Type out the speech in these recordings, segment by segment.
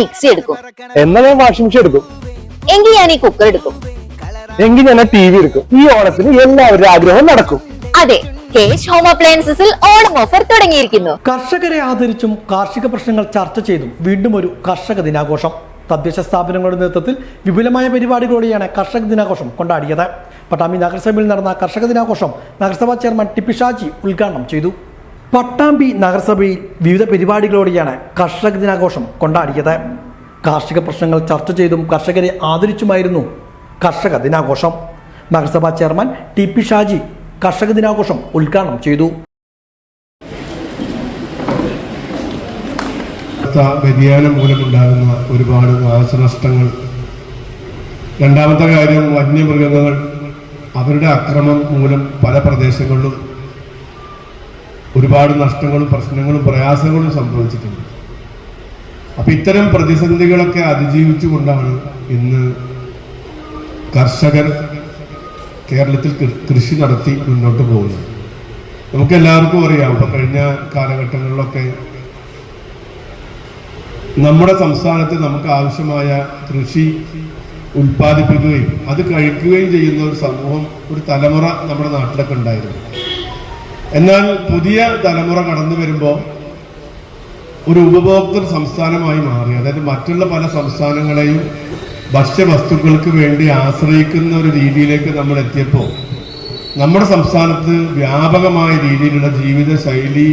Mixie എടുക്കും. എന്നാ ഞാൻ വാഷിംഗ് മെഷീൻ എടുക്കും. എങ്കിൽ ഞാൻ ഈ കുക്കർ എടുക്കും. എങ്കിൽ ഞാൻ TV എടുക്കും. ഈ ഓണത്തിന് എല്ലാവരുടെ ആഗ്രഹം നടക്കും. അതെ, കേശ് ഹോം അപ്ലയൻസസിൽ ഓണം ഓഫർ തുടങ്ങിയിരിക്കുന്നു. കർഷകരെ ആദരിച്ചും കാർഷിക പ്രശ്നങ്ങൾ ചർച്ച ചെയ്തും വീണ്ടും ഒരു കർഷക ദിനാഘോഷം. തദ്ദേശ സ്ഥാപനങ്ങളുടെ നേതൃത്വത്തിൽ വിപുലമായ പരിപാടികളോടെയാണ് കർഷക ദിനാഘോഷം കൊണ്ടാടിയത്. പട്ടാമ്പി നഗരസഭയിൽ നടന്ന കർഷക ദിനാഘോഷം നഗരസഭാ ചെയർമാൻ ടി.പി. ഷാജി ഉദ്ഘാടനം ചെയ്തു. പട്ടാമ്പി നഗരസഭയിൽ വിവിധ പരിപാടികളോടെയാണ് കർഷക ദിനാഘോഷം കൊണ്ടാടിയത്. കാർഷിക പ്രശ്നങ്ങൾ ചർച്ച ചെയ്തും കർഷകരെ ആദരിച്ചുമായിരുന്നു കർഷക ദിനാഘോഷം. നഗരസഭാ ചെയർമാൻ ടി.പി. ഷാജി കർഷക ദിനാഘോഷം ഉദ്ഘാടനം ചെയ്തു. വ്യതിയാനം മൂലമുണ്ടാകുന്ന ഒരുപാട് നാശനഷ്ടങ്ങൾ. രണ്ടാമത്തെ കാര്യം, വന്യമൃഗങ്ങൾ അവരുടെ അക്രമം മൂലം പല പ്രദേശങ്ങളിലും ഒരുപാട് നഷ്ടങ്ങളും പ്രശ്നങ്ങളും പ്രയാസങ്ങളും സംഭവിച്ചിട്ടുണ്ട്. അപ്പം ഇത്തരം പ്രതിസന്ധികളൊക്കെ അതിജീവിച്ചുകൊണ്ടാണ് ഇന്ന് കർഷകർ കേരളത്തിൽ കൃഷി നടത്തി മുന്നോട്ട് പോകുന്നത്. നമുക്കെല്ലാവർക്കും അറിയാം, ഇപ്പം കഴിഞ്ഞ കാലഘട്ടങ്ങളിലൊക്കെ നമ്മുടെ സംസ്ഥാനത്ത് നമുക്ക് ആവശ്യമായ കൃഷി ഉൽപ്പാദിപ്പിക്കുകയും അത് കഴിക്കുകയും ചെയ്യുന്ന ഒരു സമൂഹം, ഒരു തലമുറ നമ്മുടെ നാട്ടിലൊക്കെ ഉണ്ടായിരുന്നു. എന്നാൽ പുതിയ തലമുറ കടന്നു വരുമ്പോൾ ഒരു ഉപഭോക്തൃ സംസ്ഥാനമായി മാറി. അതായത് മറ്റുള്ള പല സംസ്ഥാനങ്ങളെയും ഭക്ഷ്യവസ്തുക്കൾക്ക് വേണ്ടി ആശ്രയിക്കുന്ന ഒരു രീതിയിലേക്ക് നമ്മൾ എത്തിയപ്പോൾ നമ്മുടെ സംസ്ഥാനത്ത് വ്യാപകമായ രീതിയിലുള്ള ജീവിതശൈലി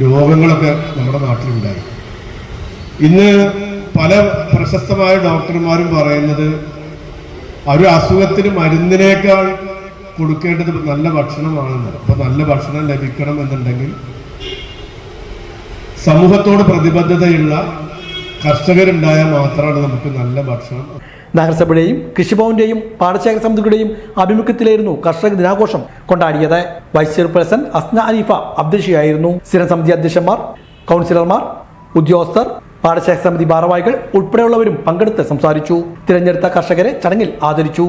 രോഗങ്ങളൊക്കെ നമ്മുടെ നാട്ടിലുണ്ടായി. ഇന്ന് പല പ്രശസ്തമായ ഡോക്ടർമാരും പറയുന്നത് ഒരു അസുഖത്തിന് മരുന്നിനേക്കാൾ കൊടുക്കേണ്ടത് നല്ല ഭക്ഷണമാണെന്ന്. അപ്പൊ നല്ല ഭക്ഷണം ലഭിക്കണം എന്നുണ്ടെങ്കിൽ സമൂഹത്തോട് പ്രതിബദ്ധതയുള്ള കർഷകരുണ്ടായാൽ മാത്രമാണ് നമുക്ക് നല്ല ഭക്ഷണം. നഗരസഭയുടെയും കൃഷിഭവന്റെയും പാടശേഖര സമിതികളുടെയും ആഭിമുഖ്യത്തിലായിരുന്നു കർഷക ദിനാഘോഷം കൊണ്ടാടിയത്. വൈസ് ചെയർപേഴ്സൺ അസ്ന അനീഫ അധ്യക്ഷയായിരുന്നു. സ്ഥിരം സമിതി അധ്യക്ഷന്മാർ, കൗൺസിലർമാർ, ഉദ്യോഗസ്ഥർ, പാടശേഖര സമിതി ഭാരവാഹികൾ ഉൾപ്പെടെയുള്ളവരും പങ്കെടുത്ത് സംസാരിച്ചു. തിരഞ്ഞെടുത്ത കർഷകരെ ചടങ്ങിൽ ആദരിച്ചു.